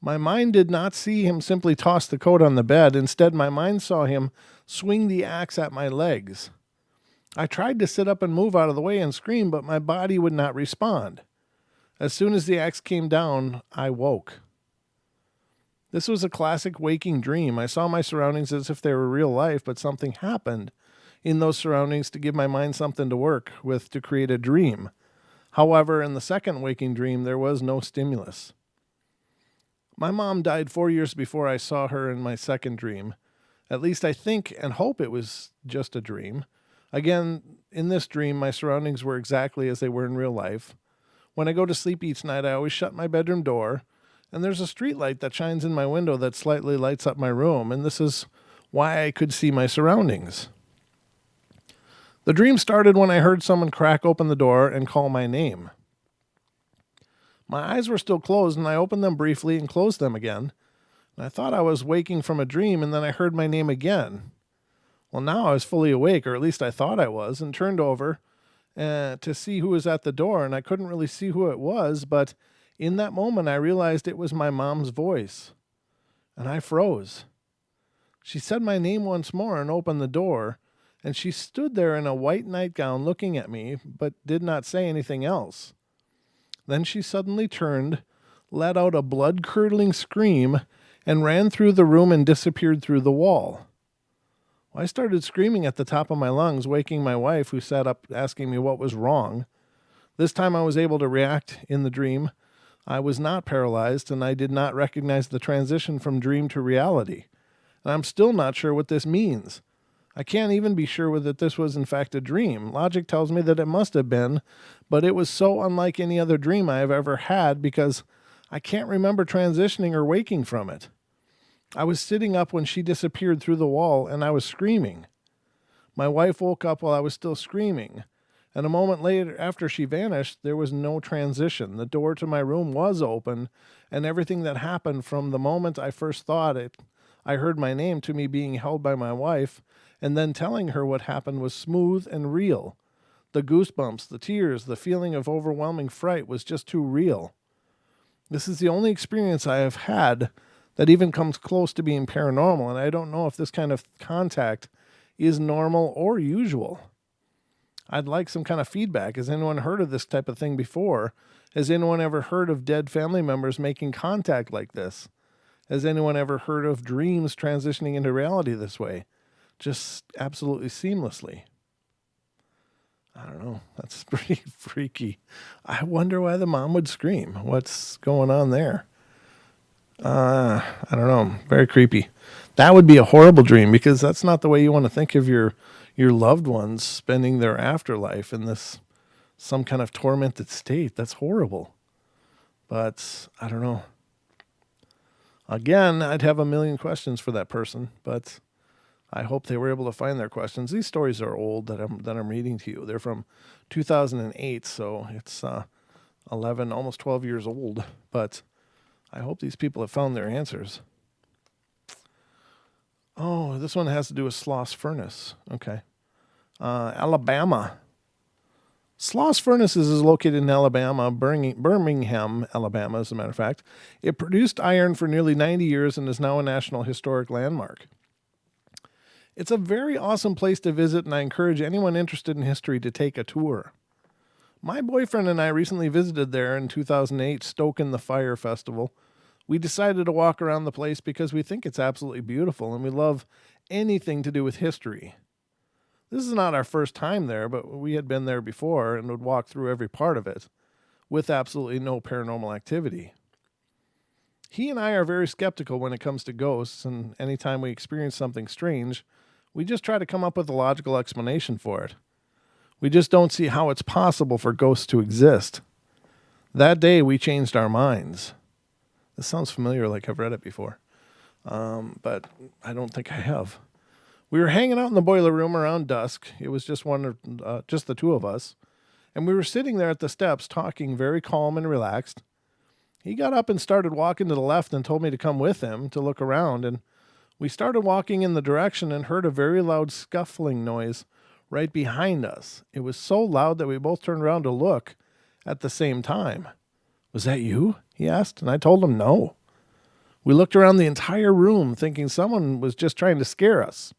My mind did not see him simply toss the coat on the bed. Instead, my mind saw him swing the axe at my legs. I tried to sit up and move out of the way and scream, but my body would not respond. As soon as the axe came down, I woke. This was a classic waking dream. I saw my surroundings as if they were real life, but something happened in those surroundings to give my mind something to work with to create a dream. However, in the second waking dream, there was no stimulus. My mom died 4 years before I saw her in my second dream. At least I think and hope it was just a dream. Again, in this dream, my surroundings were exactly as they were in real life. When I go to sleep each night, I always shut my bedroom door, and there's a street light that shines in my window that slightly lights up my room, and this is why I could see my surroundings. The dream started when I heard someone crack open the door and call my name. My eyes were still closed, and I opened them briefly and closed them again. And I thought I was waking from a dream, and then I heard my name again. Well, now I was fully awake, or at least I thought I was, and turned over to see who was at the door, and I couldn't really see who it was, but in that moment I realized it was my mom's voice, and I froze. She said my name once more and opened the door, and she stood there in a white nightgown looking at me, but did not say anything else. Then she suddenly turned, let out a blood-curdling scream, and ran through the room and disappeared through the wall. I started screaming at the top of my lungs, waking my wife, who sat up asking me what was wrong. This time I was able to react in the dream. I was not paralyzed, and I did not recognize the transition from dream to reality. And I'm still not sure what this means. I can't even be sure that this was in fact a dream. Logic tells me that it must have been, but it was so unlike any other dream I have ever had because I can't remember transitioning or waking from it. I was sitting up when she disappeared through the wall, and I was screaming. My wife woke up while I was still screaming, and a moment later, after she vanished, there was no transition. The door to my room was open, and everything that happened from the moment I first thought it, I heard my name, to me being held by my wife, and then telling her what happened was smooth and real. The goosebumps, the tears, the feeling of overwhelming fright was just too real. This is the only experience I have had that even comes close to being paranormal, and I don't know if this kind of contact is normal or usual. I'd like some kind of feedback. Has anyone heard of this type of thing before? Has anyone ever heard of dead family members making contact like this? Has anyone ever heard of dreams transitioning into reality this way? Just absolutely seamlessly. I don't know. That's pretty freaky. I wonder why the mom would scream. What's going on there? I don't know. Very creepy. That would be a horrible dream because that's not the way you want to think of your loved ones spending their afterlife in this some kind of tormented state. That's horrible. But I don't know. Again, I'd have a million questions for that person, but I hope they were able to find their questions. These stories are old that I'm reading to you. They're from 2008, so it's 11, almost 12 years old. But I hope these people have found their answers. Oh, this one has to do with Sloss Furnace. Okay. Alabama. Sloss Furnaces is located in Alabama, Birmingham, Alabama, as a matter of fact. It produced iron for nearly 90 years and is now a National Historic Landmark. It's a very awesome place to visit, and I encourage anyone interested in history to take a tour. My boyfriend and I recently visited there in 2008, Stoking the Fire Festival. We decided to walk around the place because we think it's absolutely beautiful, and we love anything to do with history. This is not our first time there, but we had been there before and would walk through every part of it with absolutely no paranormal activity. He and I are very skeptical when it comes to ghosts, and anytime we experience something strange, we just try to come up with a logical explanation for it. We just don't see how it's possible for ghosts to exist. That day, we changed our minds. This sounds familiar, like I've read it before, but I don't think I have. We were hanging out in the boiler room around dusk. It was just the two of us, and we were sitting there at the steps talking very calm and relaxed. He got up and started walking to the left and told me to come with him to look around, and we started walking in the direction and heard a very loud scuffling noise right behind us. It was so loud that we both turned around to look at the same time. "Was that you?" he asked, and I told him no. We looked around the entire room thinking someone was just trying to scare us.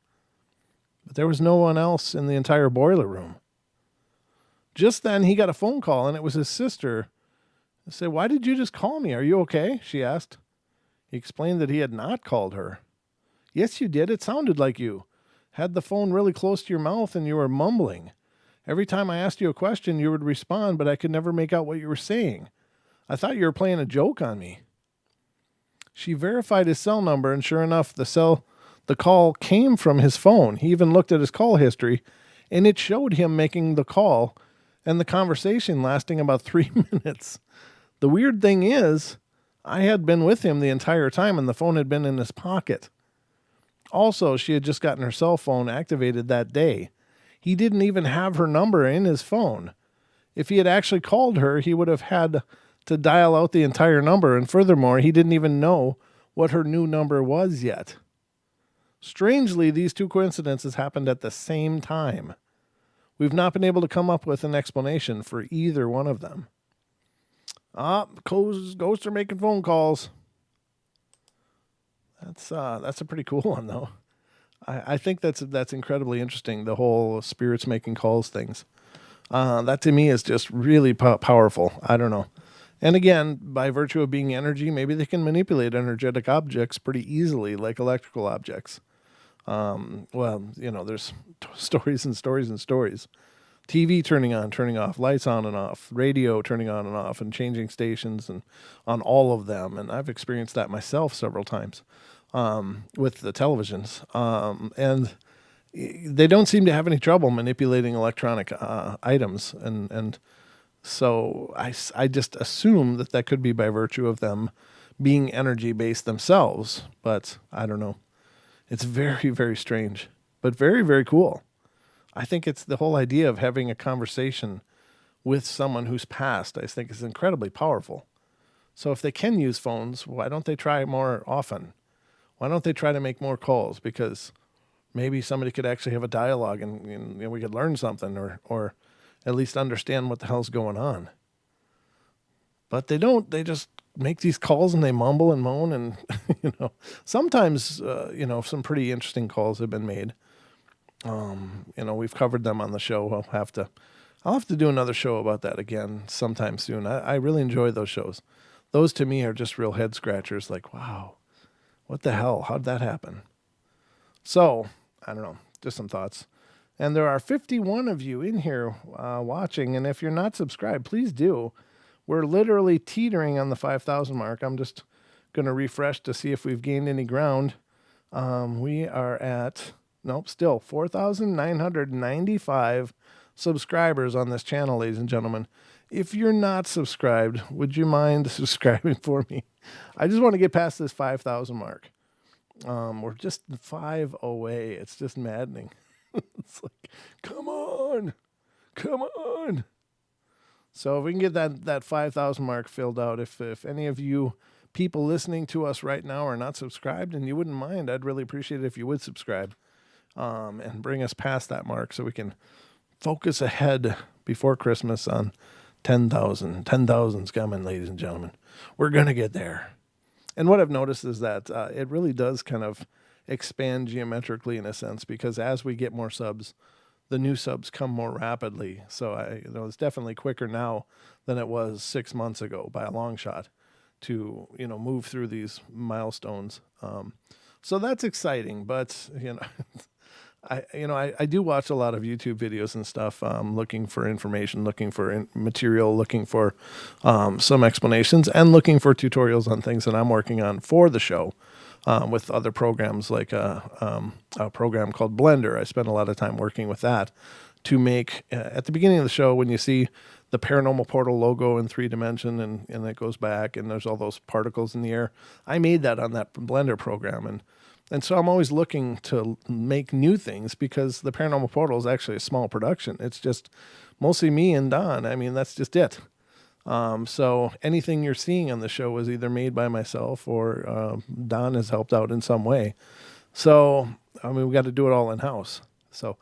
But there was no one else in the entire boiler room. Just then, he got a phone call, and it was his sister. I said, "Why did you just call me? Are you okay?" she asked. He explained that he had not called her. "Yes, you did. It sounded like you had the phone really close to your mouth, and you were mumbling. Every time I asked you a question, you would respond, but I could never make out what you were saying. I thought you were playing a joke on me." She verified his cell number, and sure enough, the call came from his phone. He even looked at his call history, and it showed him making the call and the conversation lasting about 3 minutes. The weird thing is, I had been with him the entire time, and the phone had been in his pocket. Also, she had just gotten her cell phone activated that day. He didn't even have her number in his phone. If he had actually called her, he would have had to dial out the entire number, and furthermore, he didn't even know what her new number was yet. Strangely, these two coincidences happened at the same time. We've not been able to come up with an explanation for either one of them. Ghosts are making phone calls. That's a pretty cool one, though. I think that's incredibly interesting, the whole spirits making calls things. That to me is just really powerful. I don't know. And again, by virtue of being energy, maybe they can manipulate energetic objects pretty easily, like electrical objects. Well, there's stories and stories and stories. TV turning on, turning off, lights on and off, radio turning on and off, and changing stations and on all of them. And I've experienced that myself several times with the televisions. And they don't seem to have any trouble manipulating electronic items. And so I just assume that could be by virtue of them being energy based themselves. But I don't know. It's very, very strange, but very, very cool. I think it's the whole idea of having a conversation with someone who's passed, I think is incredibly powerful. So if they can use phones, why don't they try more often? Why don't they try to make more calls? Because maybe somebody could actually have a dialogue and we could learn something or at least understand what the hell's going on. But they don't. They just make these calls and they mumble and moan and, sometimes, some pretty interesting calls have been made. We've covered them on the show. I'll have to do another show about that again sometime soon. I really enjoy those shows. Those to me are just real head scratchers. Like, wow, what the hell? How'd that happen? So I don't know, just some thoughts. And there are 51 of you in here watching. And if you're not subscribed, please do. We're literally teetering on the 5,000 mark. I'm just going to refresh to see if we've gained any ground. We are at, still 4,995 subscribers on this channel, ladies and gentlemen. If you're not subscribed, would you mind subscribing for me? I just want to get past this 5,000 mark. We're just 5 away. It's just maddening. It's like, come on. So if we can get that 5,000 mark filled out, if any of you people listening to us right now are not subscribed and you wouldn't mind, I'd really appreciate it if you would subscribe and bring us past that mark so we can focus ahead before Christmas on 10,000. 10,000's coming, ladies and gentlemen. We're going to get there. And what I've noticed is that it really does kind of expand geometrically in a sense, because as we get more subs, the new subs come more rapidly. So it's definitely quicker now than it was 6 months ago by a long shot to, move through these milestones. So that's exciting, but I do watch a lot of YouTube videos and stuff, looking for information, looking for material, looking for some explanations, and looking for tutorials on things that I'm working on for the show. With other programs like a program called Blender. I spent a lot of time working with that to make, at the beginning of the show, when you see the Paranormal Portal logo in 3D and it goes back and there's all those particles in the air, I made that on that Blender program. And so I'm always looking to make new things because the Paranormal Portal is actually a small production. It's just mostly me and Don. I mean, that's just it. So anything you're seeing on the show was either made by myself or Don has helped out in some way. So, we got to do it all in-house. So,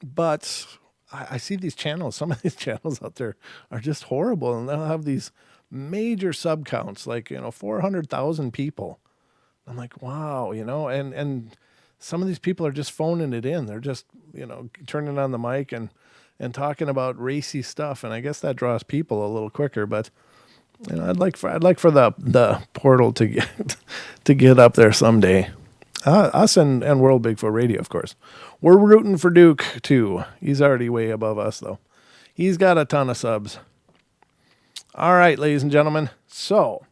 but I see these channels, some of these channels out there are just horrible, and they'll have these major sub counts, like, 400,000 people. I'm like, wow, and some of these people are just phoning it in. They're just, turning on the mic and talking about racy stuff, and I guess that draws people a little quicker. But I'd like for the portal to get up there someday. Us and World Bigfoot Radio, of course. We're rooting for Duke too. He's already way above us though. He's got a ton of subs. All right, ladies and gentlemen. So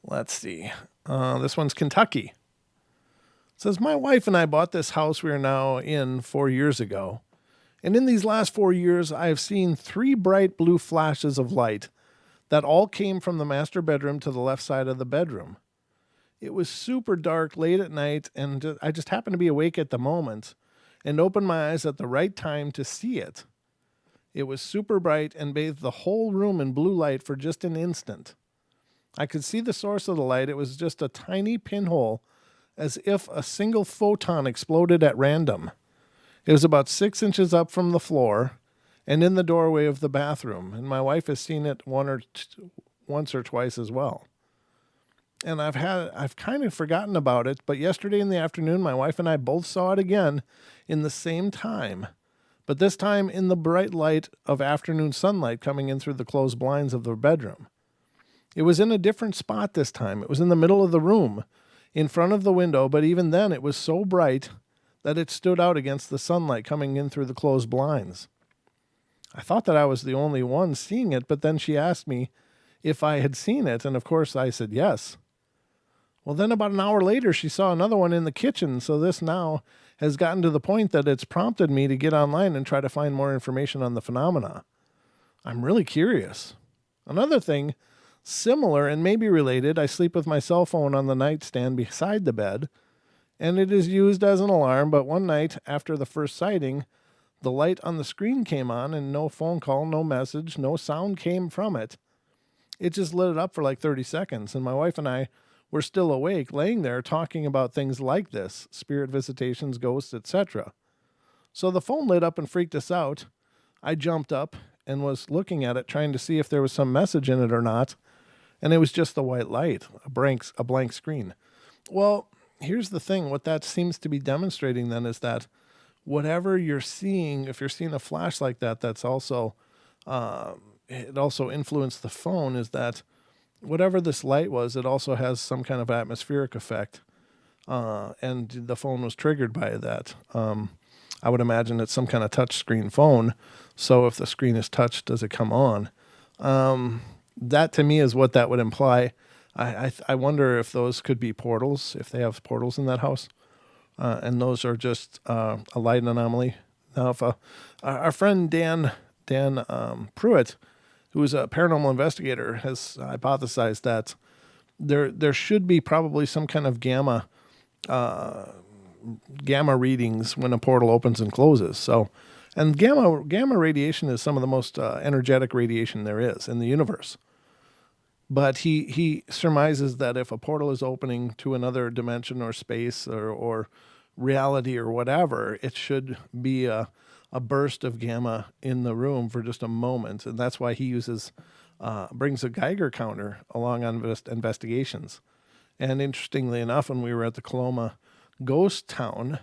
let's see. This one's Kentucky. It says, my wife and I bought this house we are now in 4 years ago. And in these last 4 years, I have seen 3 bright blue flashes of light that all came from the master bedroom to the left side of the bedroom. It was super dark late at night, and I just happened to be awake at the moment and opened my eyes at the right time to see it. It was super bright and bathed the whole room in blue light for just an instant. I could see the source of the light. It was just a tiny pinhole, as if a single photon exploded at random. It was about 6 inches up from the floor and in the doorway of the bathroom, and my wife has seen it once or twice as well. And I've kind of forgotten about it, but yesterday in the afternoon, my wife and I both saw it again in the same time, but this time in the bright light of afternoon sunlight coming in through the closed blinds of the bedroom. It was in a different spot this time. It was in the middle of the room, in front of the window, but even then it was so bright that it stood out against the sunlight coming in through the closed blinds. I thought that I was the only one seeing it, but then she asked me if I had seen it, and of course I said yes. Well, then about an hour later, she saw another one in the kitchen, so this now has gotten to the point that it's prompted me to get online and try to find more information on the phenomena. I'm really curious. Another thing, similar and maybe related, I sleep with my cell phone on the nightstand beside the bed, and it is used as an alarm, but one night after the first sighting, the light on the screen came on and no phone call, no message, no sound came from it. It just lit it up for like 30 seconds, and my wife and I were still awake, laying there talking about things like this, spirit visitations, ghosts, etc. So the phone lit up and freaked us out. I jumped up and was looking at it, trying to see if there was some message in it or not, and it was just the white light, a blank screen. Well, here's the thing. What that seems to be demonstrating then is that whatever you're seeing, if you're seeing a flash like that, that's also, it also influenced the phone, is that whatever this light was, it also has some kind of atmospheric effect, and the phone was triggered by that. I would imagine it's some kind of touch screen phone, so if the screen is touched, does it come on? That to me is what that would imply. I wonder if those could be portals, if they have portals in that house, and those are just a light anomaly. Now, if our friend Dan Pruitt, who is a paranormal investigator, has hypothesized that there should be probably some kind of gamma readings when a portal opens and closes. So, and gamma radiation is some of the most energetic radiation there is in the universe. But he surmises that if a portal is opening to another dimension or space or reality or whatever, it should be a burst of gamma in the room for just a moment. And that's why he brings a Geiger counter along on investigations. And interestingly enough, when we were at the Coloma ghost town,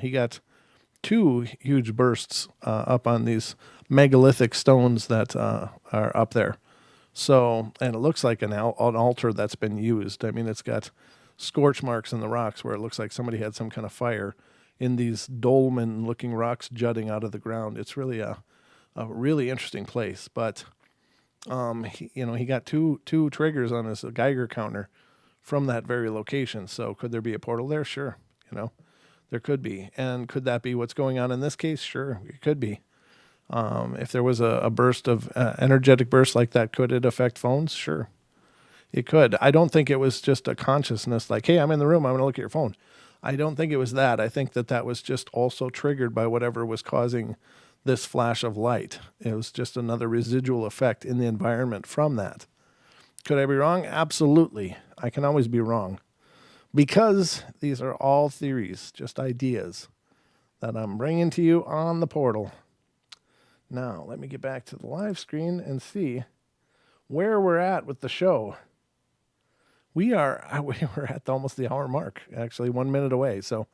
he got 2 huge bursts up on these megalithic stones that are up there. So, and it looks like an altar that's been used. I mean, it's got scorch marks in the rocks where it looks like somebody had some kind of fire in these dolmen-looking rocks jutting out of the ground. It's really a really interesting place. But, he got two triggers on his Geiger counter from that very location. So could there be a portal there? Sure. There could be. And could that be what's going on in this case? Sure, it could be. If there was a burst of energetic burst like that, could it affect phones? Sure, it could. I don't think it was just a consciousness like, hey, I'm in the room, I'm going to look at your phone. I don't think it was that. I think that was just also triggered by whatever was causing this flash of light. It was just another residual effect in the environment from that. Could I be wrong? Absolutely. I can always be wrong, because these are all theories, just ideas that I'm bringing to you on the portal. Now, let me get back to the live screen and see where we're at with the show. We're at almost the hour mark, actually 1 minute away. So,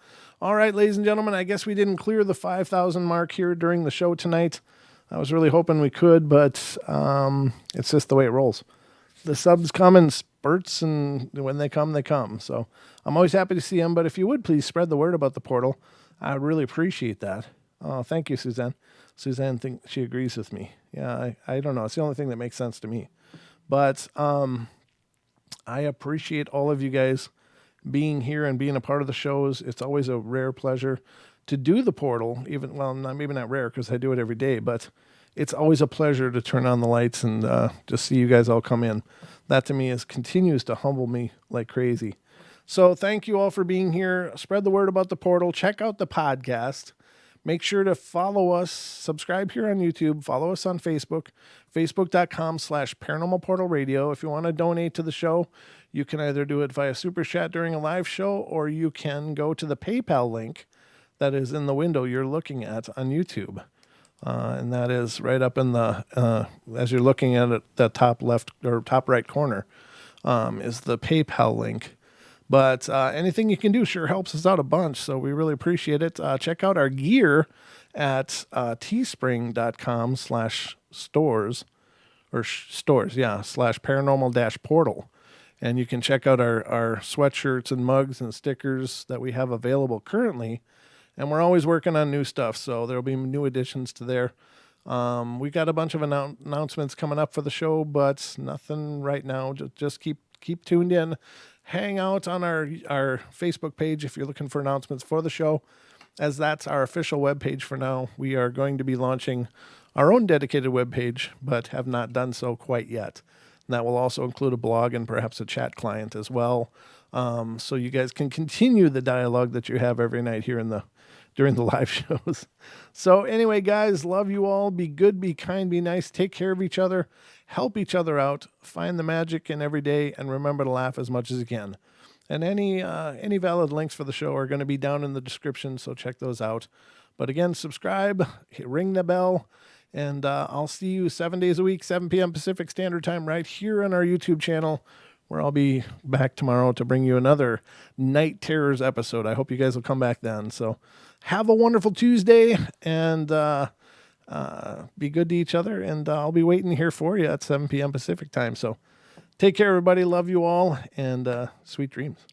all right, ladies and gentlemen, I guess we didn't clear the 5,000 mark here during the show tonight. I was really hoping we could, but it's just the way it rolls. The subs come in spurts, and when they come, they come. So I'm always happy to see them, but if you would please spread the word about the portal, I would really appreciate that. Oh, thank you, Suzanne. Suzanne thinks she agrees with me. Yeah, I don't know. It's the only thing that makes sense to me. But I appreciate all of you guys being here and being a part of the shows. It's always a rare pleasure to do the portal. Maybe not rare because I do it every day, but it's always a pleasure to turn on the lights and just see you guys all come in. That to me continues to humble me like crazy. So thank you all for being here. Spread the word about the portal. Check out the podcast. Make sure to follow us, subscribe here on YouTube, follow us on Facebook, facebook.com/Paranormal Portal Radio. If you want to donate to the show, you can either do it via Super Chat during a live show, or you can go to the PayPal link that is in the window you're looking at on YouTube. And that is right up in the, as you're looking at it, the top left or top right corner is the PayPal link. But anything you can do sure helps us out a bunch, so we really appreciate it. Check out our gear at teespring.com/stores or stores, yeah, /paranormal-portal. And you can check out our sweatshirts and mugs and stickers that we have available currently. And we're always working on new stuff, so there'll be new additions to there. We got a bunch of announcements coming up for the show, but nothing right now. Just keep tuned in. Hang out on our Facebook page if you're looking for announcements for the show, as that's our official webpage for now. We are going to be launching our own dedicated webpage, but have not done so quite yet. And that will also include a blog and perhaps a chat client as well, so you guys can continue the dialogue that you have every night here during the live shows. So anyway, guys, love you all. Be good, be kind, be nice. Take care of each other. Help each other out. Find the magic in every day, and remember to laugh as much as you can. And any valid links for the show are going to be down in the description, so check those out. But again, subscribe, ring the bell, and I'll see you 7 days a week, 7 p.m. Pacific Standard Time, right here on our YouTube channel, where I'll be back tomorrow to bring you another Night Terrors episode. I hope you guys will come back then. So have a wonderful Tuesday, and be good to each other. And I'll be waiting here for you at 7 p.m. Pacific Time. So take care, everybody. Love you all, and sweet dreams.